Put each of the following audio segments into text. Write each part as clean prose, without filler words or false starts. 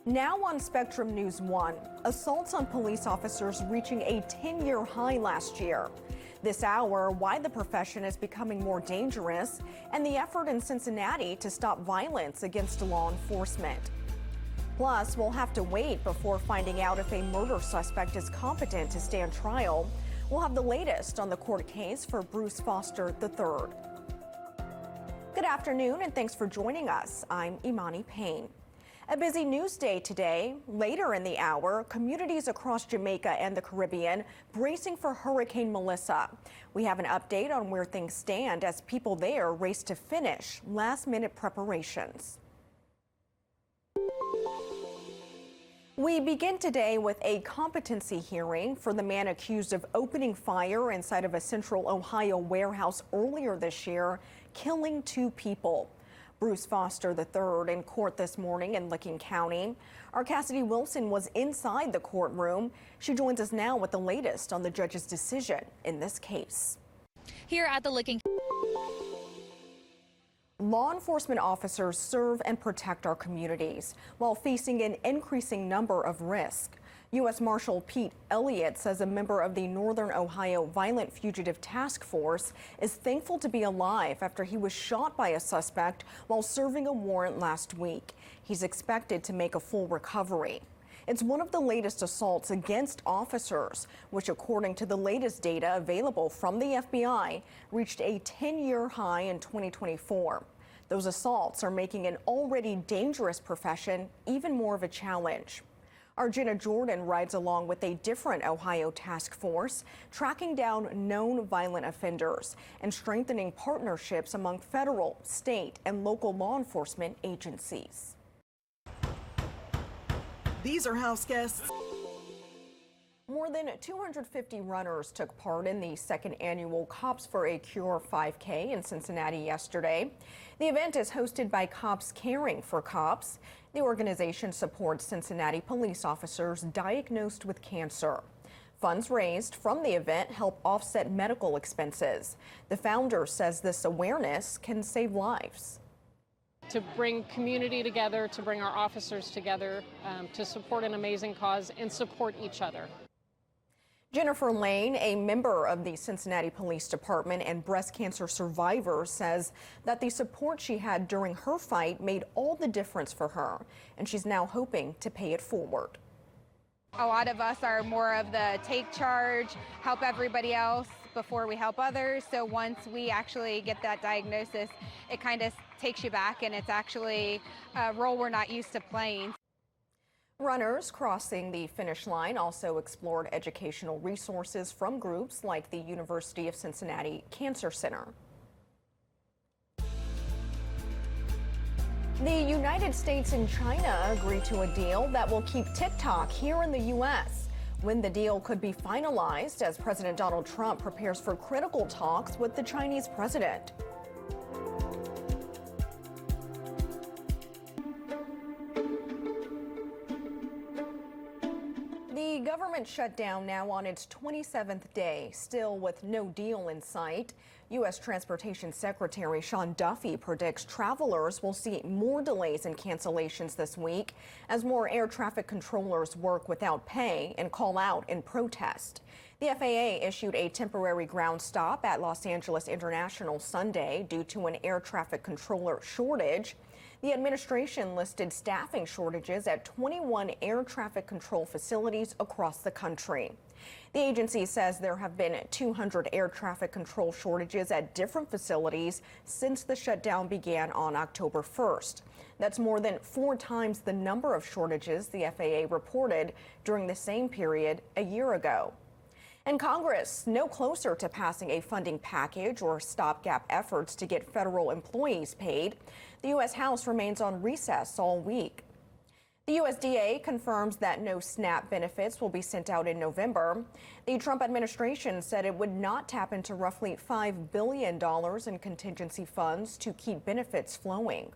Now on Spectrum News 1, assaults on police officers reaching a 10-year high last year. This hour, why the profession is becoming more dangerous and the effort in Cincinnati to stop violence against law enforcement. Plus, we'll have to wait before finding out if a murder suspect is competent to stand trial. We'll have the latest on the court case for Bruce Foster III. Good afternoon and thanks for joining us. I'm Imani Payne. A busy news day today. Later in the hour, communities across Jamaica and the Caribbean bracing for Hurricane Melissa. We have an update on where things stand as people there race to finish last-minute preparations. We begin today with a competency hearing for the man accused of opening fire inside of a Central Ohio warehouse earlier this year, killing 2 people. Bruce Foster III in court this morning in Licking County. Our Cassidy Wilson was inside the courtroom. She joins us now with the latest on the judge's decision in this case. Here at the Licking Law enforcement officers serve and protect our communities while facing an increasing number of risks. U.S. Marshal Pete Elliott says a member of the Northern Ohio Violent Fugitive Task Force is thankful to be alive after he was shot by a suspect while serving a warrant last week. He's expected to make a full recovery. It's one of the latest assaults against officers, which according to the latest data available from the FBI, reached a 10-year high in 2024. Those assaults are making an already dangerous profession even more of a challenge. Our Jenna Jordan rides along with a different Ohio task force, tracking down known violent offenders and strengthening partnerships among federal, state, and local law enforcement agencies. These are house guests. More than 250 runners took part in the second annual Cops for a Cure 5K in Cincinnati yesterday. The event is hosted by Cops Caring for Cops. The organization supports Cincinnati police officers diagnosed with cancer. Funds raised from the event help offset medical expenses. The founder says this awareness can save lives. To bring community together, to bring our officers together, to support an amazing cause and support each other. Jennifer Lane, a member of the Cincinnati Police Department and breast cancer survivor, says that the support she had during her fight made all the difference for her, and she's now hoping to pay it forward. A lot of us are more of the take charge, help everybody else before we help others. So once we actually get that diagnosis, it kind of takes you back, and it's actually a role we're not used to playing. Runners crossing the finish line also explored educational resources from groups like the University of Cincinnati Cancer Center. The United States and China agreed to a deal that will keep TikTok here in the U.S. When the deal could be finalized as President Donald Trump prepares for critical talks with the Chinese president. The government shutdown now on its 27th day, still with no deal in sight. U.S. Transportation Secretary Sean Duffy predicts travelers will see more delays and cancellations this week as more air traffic controllers work without pay and call out in protest. The FAA issued a temporary ground stop at Los Angeles International Sunday due to an air traffic controller shortage. The administration listed staffing shortages at 21 air traffic control facilities across the country. The agency says there have been 200 air traffic control shortages at different facilities since the shutdown began on October 1st. That's more than 4 times the number of shortages the FAA reported during the same period a year ago. And Congress no closer to passing a funding package or stopgap efforts to get federal employees paid. The U.S. House remains on recess all week. The USDA confirms that no SNAP benefits will be sent out in November. The Trump administration said it would not tap into roughly $5 billion in contingency funds to keep benefits flowing.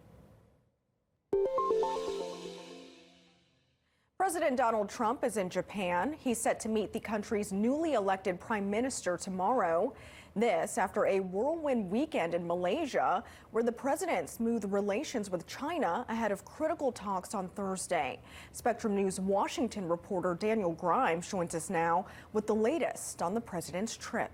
President Donald Trump is in Japan. He's set to meet the country's newly elected prime minister tomorrow. This after a whirlwind weekend in Malaysia, where the president smoothed relations with China ahead of critical talks on Thursday. Spectrum News Washington reporter Daniel Grimes joins us now with the latest on the president's trip.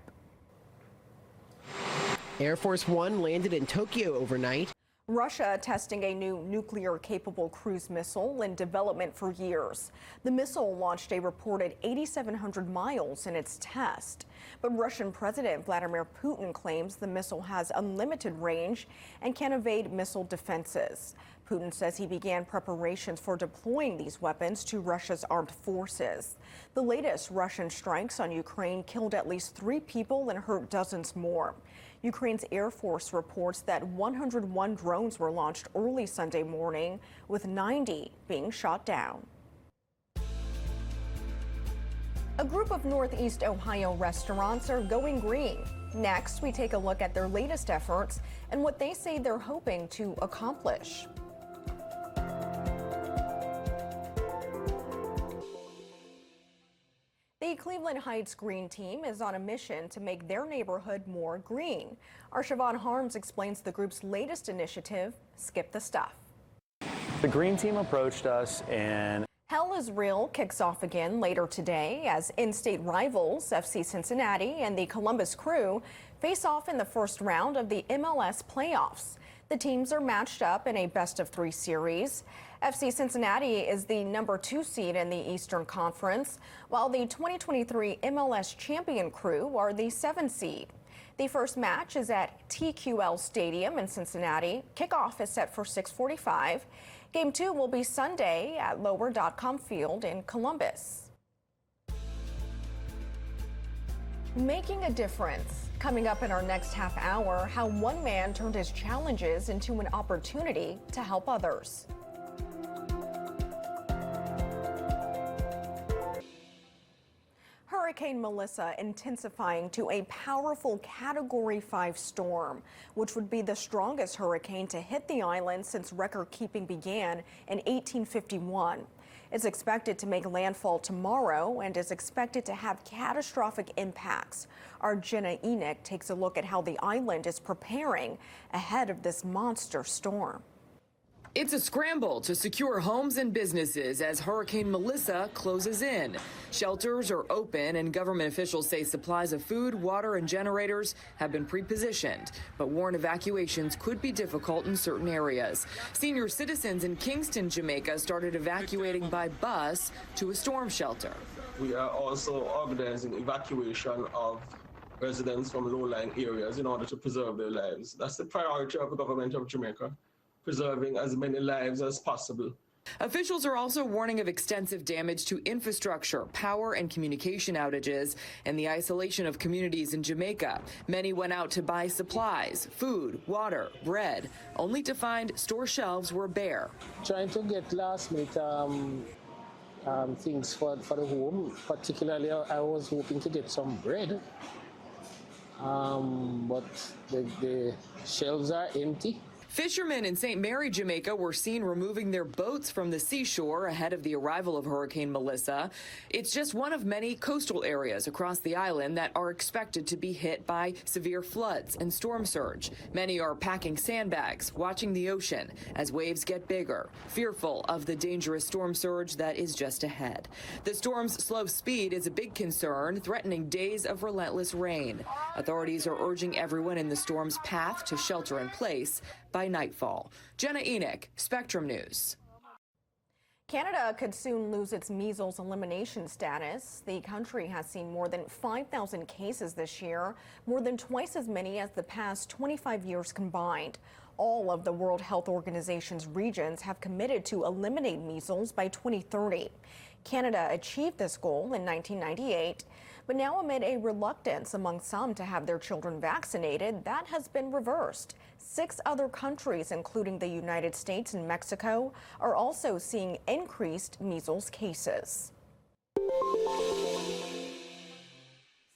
Air Force One landed in Tokyo overnight. Russia testing a new nuclear-capable cruise missile in development for years. The missile launched a reported 8,700 miles in its test. But Russian President Vladimir Putin claims the missile has unlimited range and can evade missile defenses. Putin says he began preparations for deploying these weapons to Russia's armed forces. The latest Russian strikes on Ukraine killed at least 3 people and hurt dozens more. Ukraine's Air Force reports that 101 drones were launched early Sunday morning, with 90 being shot down. A group of Northeast Ohio restaurants are going green. Next, we take a look at their latest efforts and what they say they're hoping to accomplish. The Cleveland Heights Green Team is on a mission to make their neighborhood more green. Our Siobhan Harms explains the group's latest initiative, Skip the Stuff. The Green Team approached us and Hell is Real kicks off again later today as in-state rivals FC Cincinnati and the Columbus Crew face off in the first round of the MLS playoffs. The teams are matched up in a best-of-3 series. FC Cincinnati is the number 2 seed in the Eastern Conference, while the 2023 MLS champion Crew are the 7 seed. The first match is at TQL Stadium in Cincinnati. Kickoff is set for 6:45. Game 2 will be Sunday at Lower.com Field in Columbus. Making a difference. Coming up in our next half hour, how one man turned his challenges into an opportunity to help others. Hurricane Melissa intensifying to a powerful Category 5 storm, which would be the strongest hurricane to hit the island since record-keeping began in 1851. It's expected to make landfall tomorrow and is expected to have catastrophic impacts. Our Jenna Enoch takes a look at how the island is preparing ahead of this monster storm. It's a scramble to secure homes and businesses as Hurricane Melissa closes in. Shelters are open and government officials say supplies of food, water, and generators have been pre-positioned, but warn evacuations could be difficult in certain areas. Senior citizens in Kingston, Jamaica started evacuating by bus to a storm shelter. We are also organizing evacuation of residents from low-lying areas in order to preserve their lives. That's the priority of the government of Jamaica, preserving as many lives as possible. Officials are also warning of extensive damage to infrastructure, power and communication outages, and the isolation of communities in Jamaica. Many went out to buy supplies, food, water, bread, only to find store shelves were bare. Trying to get last-minute things for the home. Particularly, I was hoping to get some bread, but the shelves are empty. Fishermen in St. Mary, Jamaica were seen removing their boats from the seashore ahead of the arrival of Hurricane Melissa. It's just one of many coastal areas across the island that are expected to be hit by severe floods and storm surge. Many are packing sandbags, watching the ocean as waves get bigger, fearful of the dangerous storm surge that is just ahead. The storm's slow speed is a big concern, threatening days of relentless rain. Authorities are urging everyone in the storm's path to shelter in place by nightfall. Jenna Enoch, Spectrum News. Canada could soon lose its measles elimination status. The country has seen more than 5,000 cases this year, more than twice as many as the past 25 years combined. All of the World Health Organization's regions have committed to eliminate measles by 2030. Canada achieved this goal in 1998, but now amid a reluctance among some to have their children vaccinated, that has been reversed. 6 other countries, including the United States and Mexico, are also seeing increased measles cases.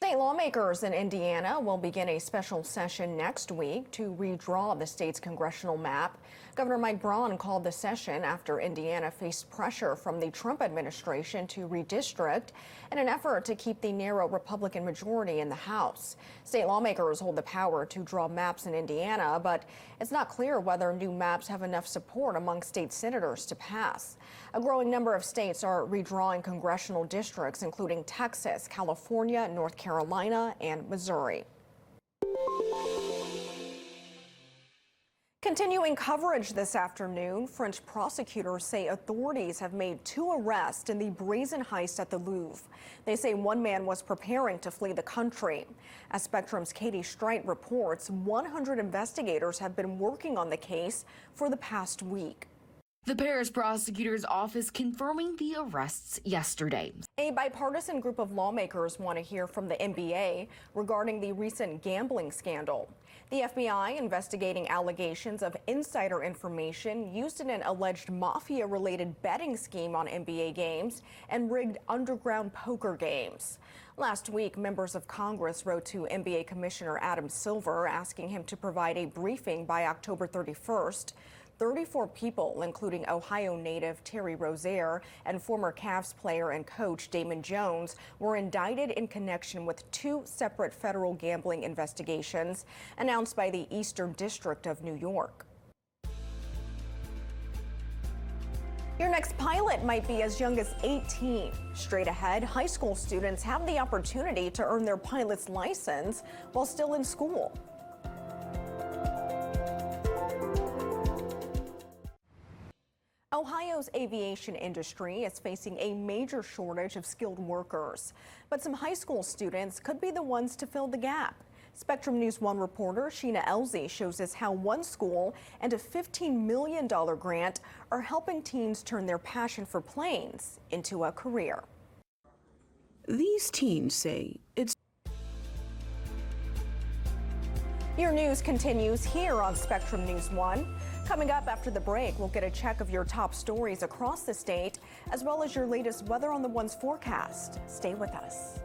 State lawmakers in Indiana will begin a special session next week to redraw the state's congressional map. Governor Mike Braun called the session after Indiana faced pressure from the Trump administration to redistrict in an effort to keep the narrow Republican majority in the House. State lawmakers hold the power to draw maps in Indiana, but it's not clear whether new maps have enough support among state senators to pass. A growing number of states are redrawing congressional districts, including Texas, California, North Carolina, and Missouri. Continuing coverage this afternoon, French prosecutors say authorities have made 2 arrests in the brazen heist at the Louvre. They say one man was preparing to flee the country. As Spectrum's Katie Streit reports, 100 investigators have been working on the case for the past week. The Paris prosecutor's office confirming the arrests yesterday. A bipartisan group of lawmakers want to hear from the NBA regarding the recent gambling scandal. The FBI investigating allegations of insider information used in an alleged mafia-related betting scheme on NBA games and rigged underground poker games. Last week, members of Congress wrote to NBA Commissioner Adam Silver asking him to provide a briefing by October 31st. 34 people, including Ohio native Terry Rozier and former Cavs player and coach Damon Jones, were indicted in connection with 2 separate federal gambling investigations announced by the Eastern District of New York. Your next pilot might be as young as 18. Straight ahead, high school students have the opportunity to earn their pilot's license while still in school. Ohio's aviation industry is facing a major shortage of skilled workers, but some high school students could be the ones to fill the gap. Spectrum News 1 reporter Sheena Elzy shows us how one school and a $15 million grant are helping teens turn their passion for planes into a career. These teens say it's... Your news continues here on Spectrum News 1. Coming up after the break, we'll get a check of your top stories across the state, as well as your latest Weather on the One's forecast. Stay with us.